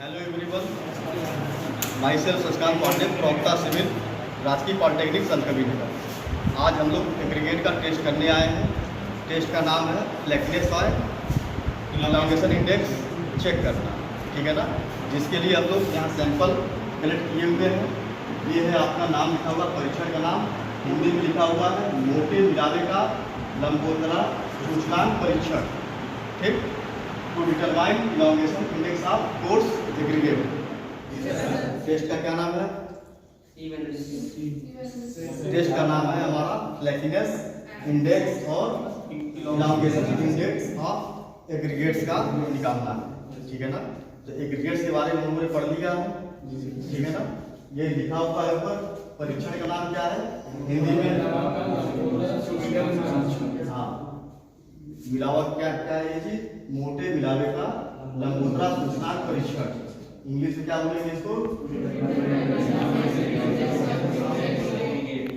Hello everyone, myself Saskant Pandey, प्रवक्ता civil, राजकीय polytechnic Sant Kabir Nagar. आज हम लोग एग्रीगेट का टेस्ट करने आए हैं। टेस्ट का नाम है फ्लैक्नेस और इलांगेशन इंडेक्स चेक करना, ठीक है ना। जिसके लिए हम लोग यहाँ सैंपल कलेक्ट किए हुए हैं। ये है आपका नाम लिखा हुआ, परीक्षण का नाम हिंदी में लिखा हुआ है, मोटे मिलावे का लंबोदरा सूचकांक परीक्षण, ठीक, to determine elongation index of coarse aggregate. Test का क्या नाम है? टेस्ट का नाम है हमारा फ्लैक्नेस इंडेक्स और इलांगेशन इंडेक्स ऑफ एग्रीगेट्स का निकालना है, ठीक है ना। तो एग्रीगेट्स के बारे में हमने पढ़ लिया है, ठीक है ना। ये लिखा हुआ है ऊपर, परीक्षण का नाम क्या है हिंदी में? हाँ, मिलावट क्या क्या है ये चीज? मोटे मिलावे का लंबोदरा सूचकांक परीक्षण। इंग्लिश में क्या बोलेंगे इसको?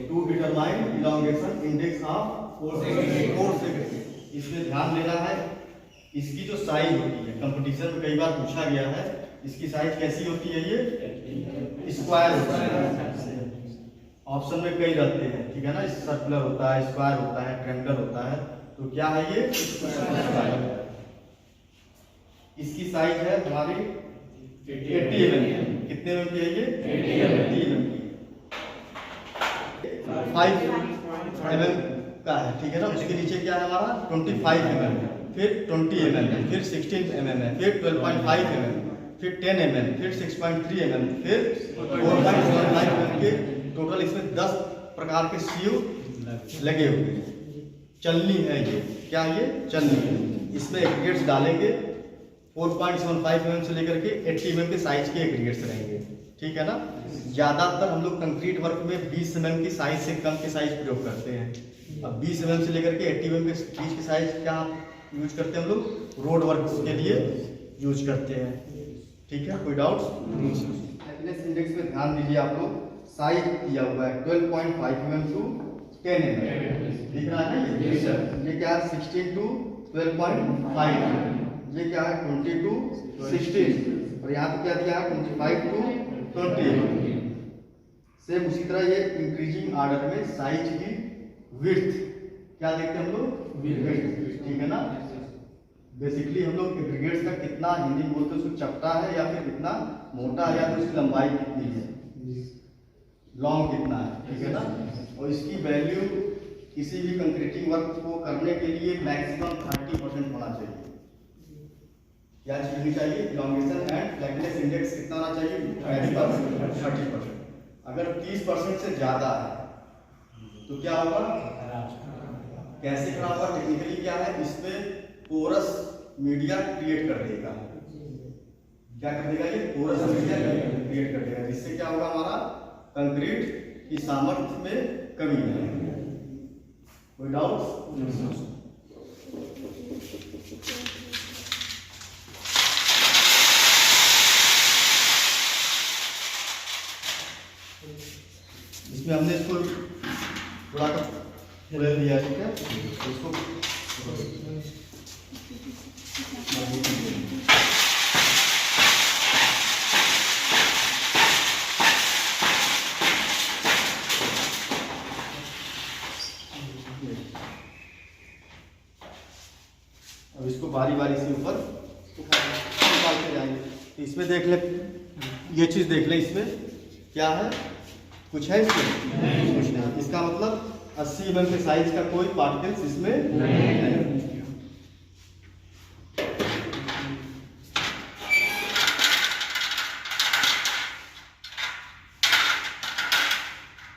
To determine elongation index of coarse aggregate. इसमें ध्यान देना है, इसकी जो साइज होती है, कंपटीशन में कई बार पूछा गया है, इसकी साइज कैसी होती है? ये स्क्वायर होता है। ऑप्शन में कई रहते हैं, ठीक है ना। सर्कुलर होता है, स्क्वायर होता है, ट्रायंगल होता है। तो क्या है ये? स्क्वायर। इसकी साइज है हमारी 80 mm। कितने mm की है ये? 80 mm की। 5 mm का है, ठीक है ना। उसके नीचे क्या है हमारा? 25 mm, फिर 20 mm है, फिर 16 mm है, फिर 12.5 mm, फिर 10 mm, फिर 6.3 mm, फिर 4.75 mm के टोटल इसमें 10 प्रकार के सीव लगे हुए हैं। चलनी है ये, क्या ये? चलनी है। इसमें एग्रीगेट्स डालेंगे 4.75 mm से लेकर के 80 mm के साइज के एग्रीगेट्स रहेंगे, ठीक है ना। ज्यादातर हम लोग कंक्रीट वर्क में 20 mm की साइज से कम के साइज प्रयोग करते हैं। अब 20 mm से लेकर के 80 mm के बीच की साइज क्या यूज करते हैं हम लोग? रोड वर्क के लिए यूज करते हैं, ठीक है। कोई डाउट? फ्लैक्नेस इंडेक्स में ध्यान दीजिए आप लोग, साइज दिया हुआ है 12.5 mm टू 10 mm, दिख रहा है ना ये क्या है? 16 टू 12.5 mm। ये क्या है? 20 टू 16, और यहाँ पे क्या दिया है? 25 टू 20। सेम उसी तरह ये इंक्रीजिंग ऑर्डर में साइज की विड्थ क्या देखते हैं हम लोग? विड्थ, ठीक है ना। बेसिकली हम लोग एग्रीगेट्स का कितना हिंदी में बोलते हैं, उसको चपटा है या फिर कितना मोटा है, या फिर उसकी लंबाई कितनी है, लॉन्ग कितना है, ठीक है ना। और इसकी वैल्यू किसी भी कंक्रीटिंग वर्क को करने के लिए मैक्सिमम 30% होना चाहिए। क्या चीज होनी चाहिए? इलांगेशन एंड फ्लैक्नेस इंडेक्स कितना होना चाहिए? 30%। अगर 30% से ज्यादा है तो क्या होगा? कैसे खराब होगा? टेक्निकली क्या है, इसमें पोरस मीडिया क्रिएट कर देगा। क्या कर देगा ये? पोरस मीडिया क्रिएट कर देगा, जिससे क्या होगा? हमारा कंक्रीट की सामर्थ्य में कमी आएगी। कोई डाउट? इसमें हमने इसको थोड़ा ले लिया, ठीक है। इसको अब इसको बारी बारी से ऊपर निकालते जाएंगे। तो इसमें देख ले, ये चीज देख ले, इसमें क्या है? कुछ है इसमें? कुछ नहीं। इसका मतलब 80 mm के साइज का कोई पार्टिकल्स इसमें नहीं है।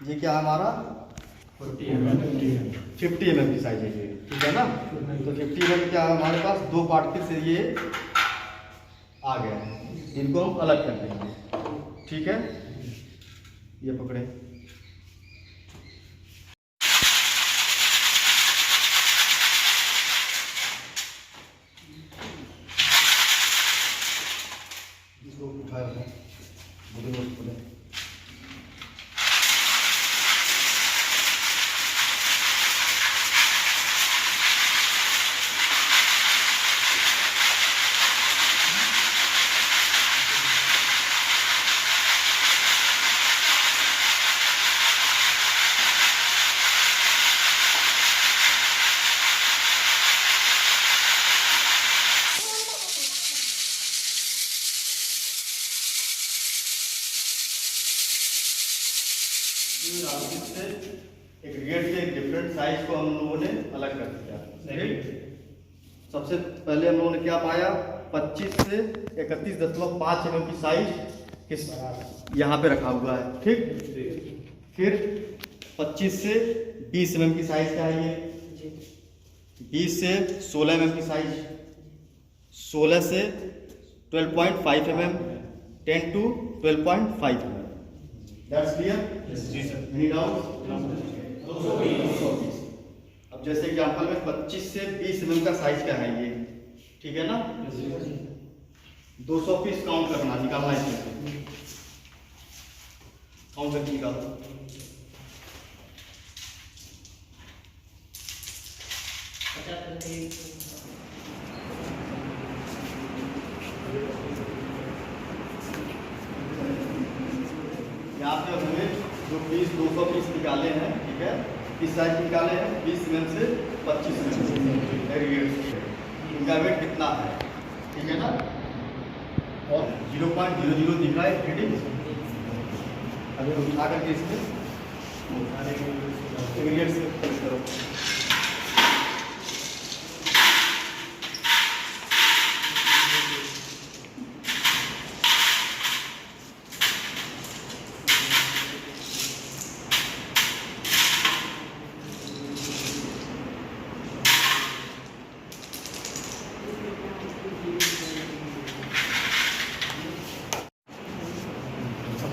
ये क्या है हमारा? 50 mm की साइज है ये, ठीक है ना। तो 50 mm क्या है हमारे पास? 2 पार्टिकल्स ये आ गए, इनको हम अलग कर देंगे, ठीक है। ये पकड़े, इसको उठा रहे हैं। एग्रीगेट के डिफरेंट साइज को हम लोगों ने अलग कर दिया। ठीक, सबसे पहले हम लोगों ने क्या पाया, 25 से 31.5 mm की साइज किस यहाँ पे रखा हुआ है। ठीक, फिर 25 से 20 mm की साइज क्या है ये, 20 से 16 mm की साइज, 16 से 12.5 mm, 10 to 12.5 mm। That's clear? जी सर। Any doubt? 220। अब जैसे एग्जाम्पल में 25 से 20 mm का साइज क्या है ये, ठीक है ना, 200 पीस काउंट करना, निकालना है इसमें, काउंट करके निकालो। यहाँ पे हमें जो पीस 200 पीस निकाले हैं, ठीक है, किस साइज निकाले हैं, 20 mm से 25 mm एग्रीगेट, इनका वेट कितना है, ठीक है ना, और 0.00 दिख रहा है रीडिंग। अगर उठा करके इसमें एग्रीगेट से प्रेस करो,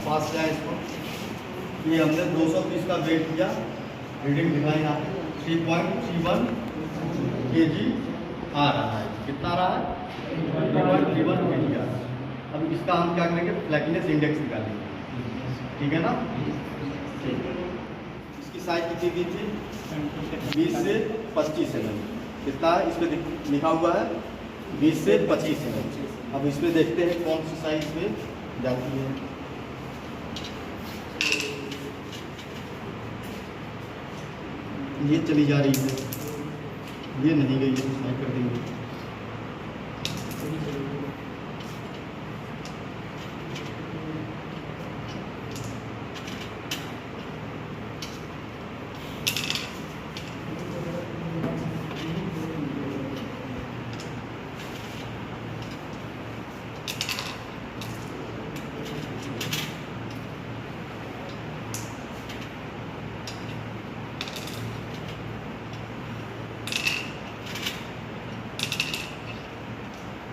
पास जाए इसको। ये हमने 200 पीस का वेट किया, रीडिंग दिखाई यहाँ पे 3.31 kg आ रहा है। कितना आ रहा है, 3.31 kg आ रहा है। अब इसका हम क्या करेंगे, फ्लैटनेस इंडेक्स निकालेंगे, ठीक है ना। इसकी साइज कितनी दी थी, 20 से 25 mm। कितना है इस पर लिखा हुआ है, 20 से 25 mm। अब इसमें देखते हैं कौन सी साइज में जाती है। ये चली जा रही है, ये नहीं गई है, इसमें कर देंगे।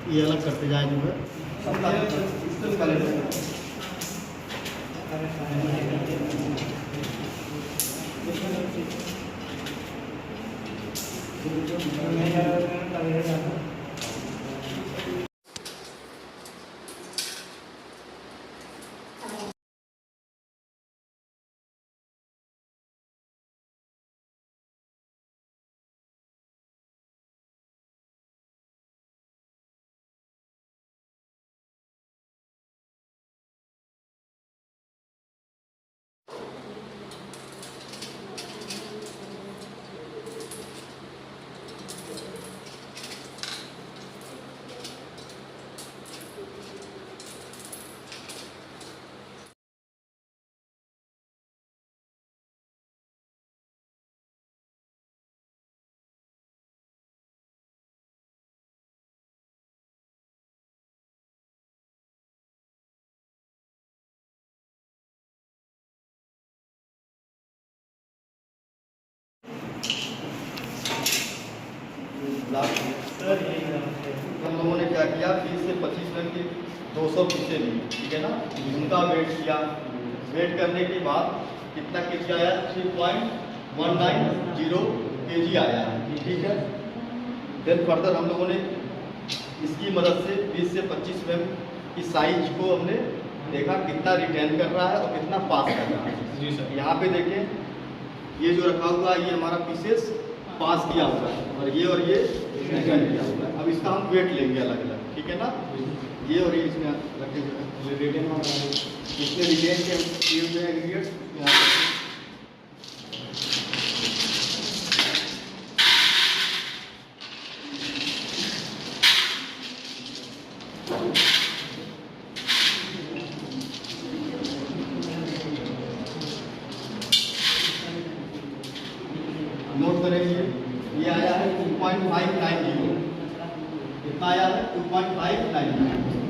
ये अलग करते जाए जो है, इसका ले लो। हम लोगों ने क्या किया, 20 से 25 रन की 200 पीसें ली, ठीक है ना, उनका वेट किया। वेट करने के बाद कितना केजी आया, 3.190 kg आया, ठीक है। देन फर्दर हम लोगों ने इसकी मदद से 20 से 25 mm की साइज को हमने देखा कितना रिटेन कर रहा है और कितना पास कर रहा है। जी सर। यहाँ पे देखें, ये जो रखा हुआ है ये हमारा पीसेस पास किया हुआ है, और ये रिटर्न किया हुआ है। अब इसका हम वेट लेंगे अलग अलग, ठीक है ना, ये और ये इसमें रखे हुए हैं, रिटेन इसमें रिटेन किए हुए हैं एग्रीगेट यहाँ पर। ये आया है 2.590, कितना आया है 2.590।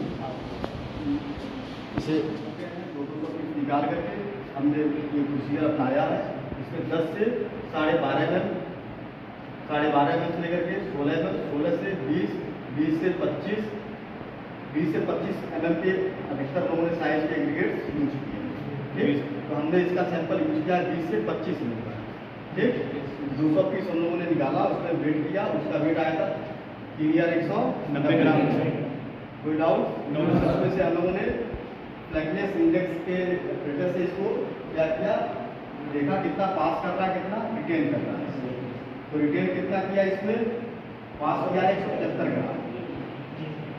इसे निकाल करके हमने ये प्रोसीजर अपनाया है। इसमें 10 से 12.5 mm, 12.5 mm से लेकर के 16 mm, 16 से 20, 20 से 25, 20 से 25 mm के अधिकतर लोगों ने साइज के एग्रीगेट्स यूज किए। ठीक, तो हमने इसका सैंपल यूज किया 20 से 25 mm का। ठीक, 200 पीस हम लोगों ने निकाला, उसमें वेट किया, उसका वेट आया था 3190 ग्राम। कोई डाउट? उसमें से हम लोगों ने फ्लैक्नेस इंडेक्स के रेटर से इसको क्या किया, देखा कितना पास कर रहा है, कितना रिटेन कर रहा है। तो रिटेन कितना किया, इसमें पास हो गया 175 ग्राम।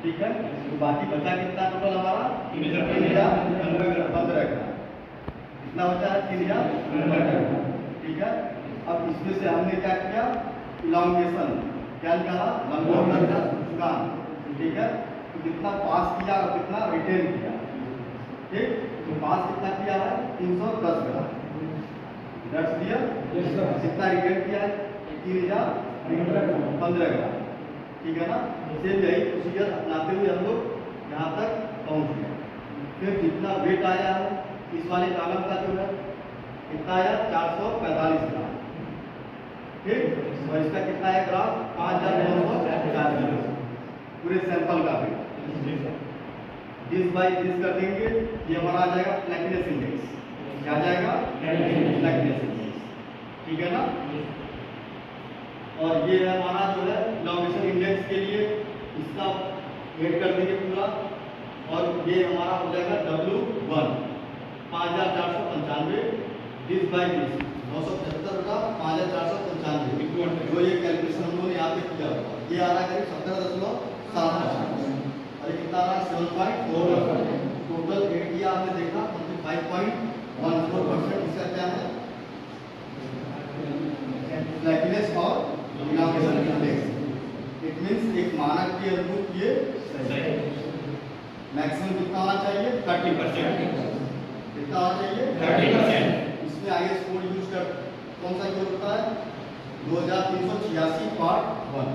ठीक है, तो बाकी बचा कितना टोटल हमारा 3,015 ग्राम। कितना बचा है 3,015 ग्राम। ठीक है, अब इसमें से हमने क्या किया, इलांगेशन क्या निकाला, लंबोदर का झुकान। ठीक है, तो कितना पास किया और कितना रिटेन किया। ठीक, तो पास कितना किया है 310 ग्राम, दैट्स क्लियर। कितना रिटेन किया है 3,015 ग्राम। ठीक है ना, सेम यही प्रोसीजर अपनाते हुए हम लोग यहाँ तक पहुँच गए। फिर जितना वेट आया है इस वाले कॉलम का जो है कितना आया 445 ग्राम। ठीक, और इसका कितना है ग्राम 5,940 पूरे सैंपल का वेट। दिस बाई दिस कर देंगे, ये हमारा आ जाएगा फ्लैक्नेस इंडेक्स। क्या आ जाएगा? फ्लैक्नेस इंडेक्स। ठीक है ना, और ये है हमारा जो है इलांगेशन इंडेक्स के लिए, इसका वेट कर देंगे पूरा, और ये हमारा हो जाएगा W1 5495। दिस बाई दिस 975 का 5495, जो ये कैलकुलेशन हम लोगों ने यहाँ पे किया हुआ, ये आ रहा है करीब 17.7%। अरे कितना आ रहा है 7.4। टोटल वेट किया आपने देखा 25.14%। इसका क्या है फ्लैक्नेस और इलांगेशन इंडेक्स। इट मींस एक मानक के अनुरूप ये मैक्सिमम कितना होना चाहिए 30%। कितना होना चाहिए 30%। इसमें IS कोड यूज कर कौन सा यूज होता है 2386 पार्ट 1।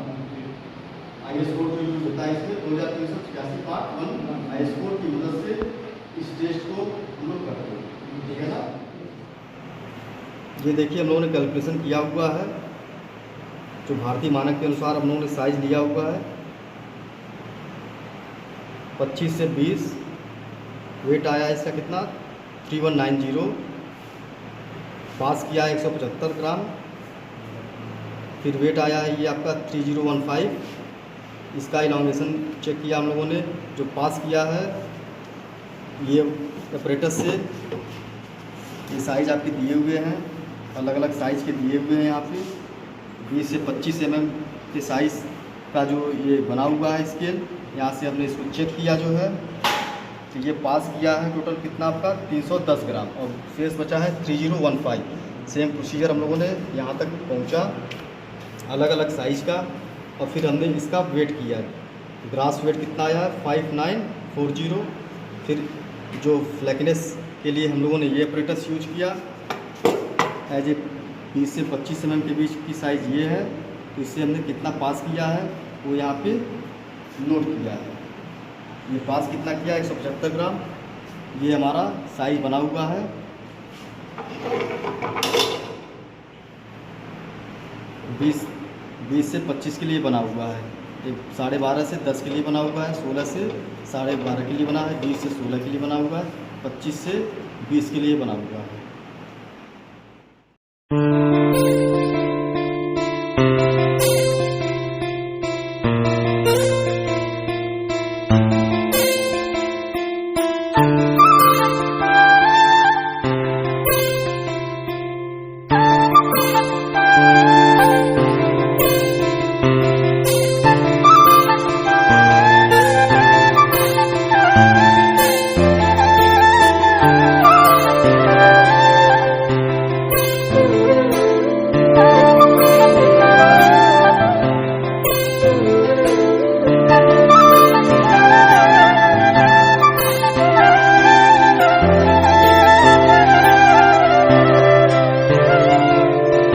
IS कोड जो यूज होता है इसमें 2386 पार्ट 1 IS कोड की मदद से इस टेस्ट को हम लोग करते हैं। ठीक है ना, ये देखिए हम लोगों ने कैलकुलेशन किया हुआ है, जो भारतीय मानक के अनुसार हम लोगों ने साइज लिया हुआ है 25 से 20। वेट आया है इसका कितना 3190। पास किया है 175 ग्राम। फिर वेट आया है ये आपका 3015। इसका इलांगेशन चेक किया हम लोगों ने, जो पास किया है ये ऑपरेटर से। ये साइज आपके दिए हुए हैं, अलग अलग साइज के दिए हुए हैं यहाँ पे। 20 से 25 mm के साइज का जो ये बना हुआ है स्केल, यहाँ से हमने इसको चेक किया जो है, तो ये पास किया है टोटल कितना आपका 310 ग्राम, और शेष बचा है 3015। सेम प्रोसीजर हम लोगों ने यहाँ तक पहुँचा, अलग अलग साइज का, और फिर हमने इसका वेट किया। ग्रास वेट कितना आया है 5940। फिर जो फ्लैक्नेस के लिए हम लोगों ने ये ऑपरेटर्स यूज किया एज ए 20 से 25 mm के बीच की साइज़ ये है, तो इससे हमने कितना पास किया है वो यहाँ पे नोट किया है। ये पास कितना किया 175 ग्राम। ये हमारा साइज बना हुआ है। बीस से 25 के लिए बना हुआ है। एक 12.5 से 10 के लिए बना हुआ है, 16 से 12.5 के लिए बना है, 20 से 16 के लिए बना हुआ है, 25 से 20 के लिए बना हुआ है।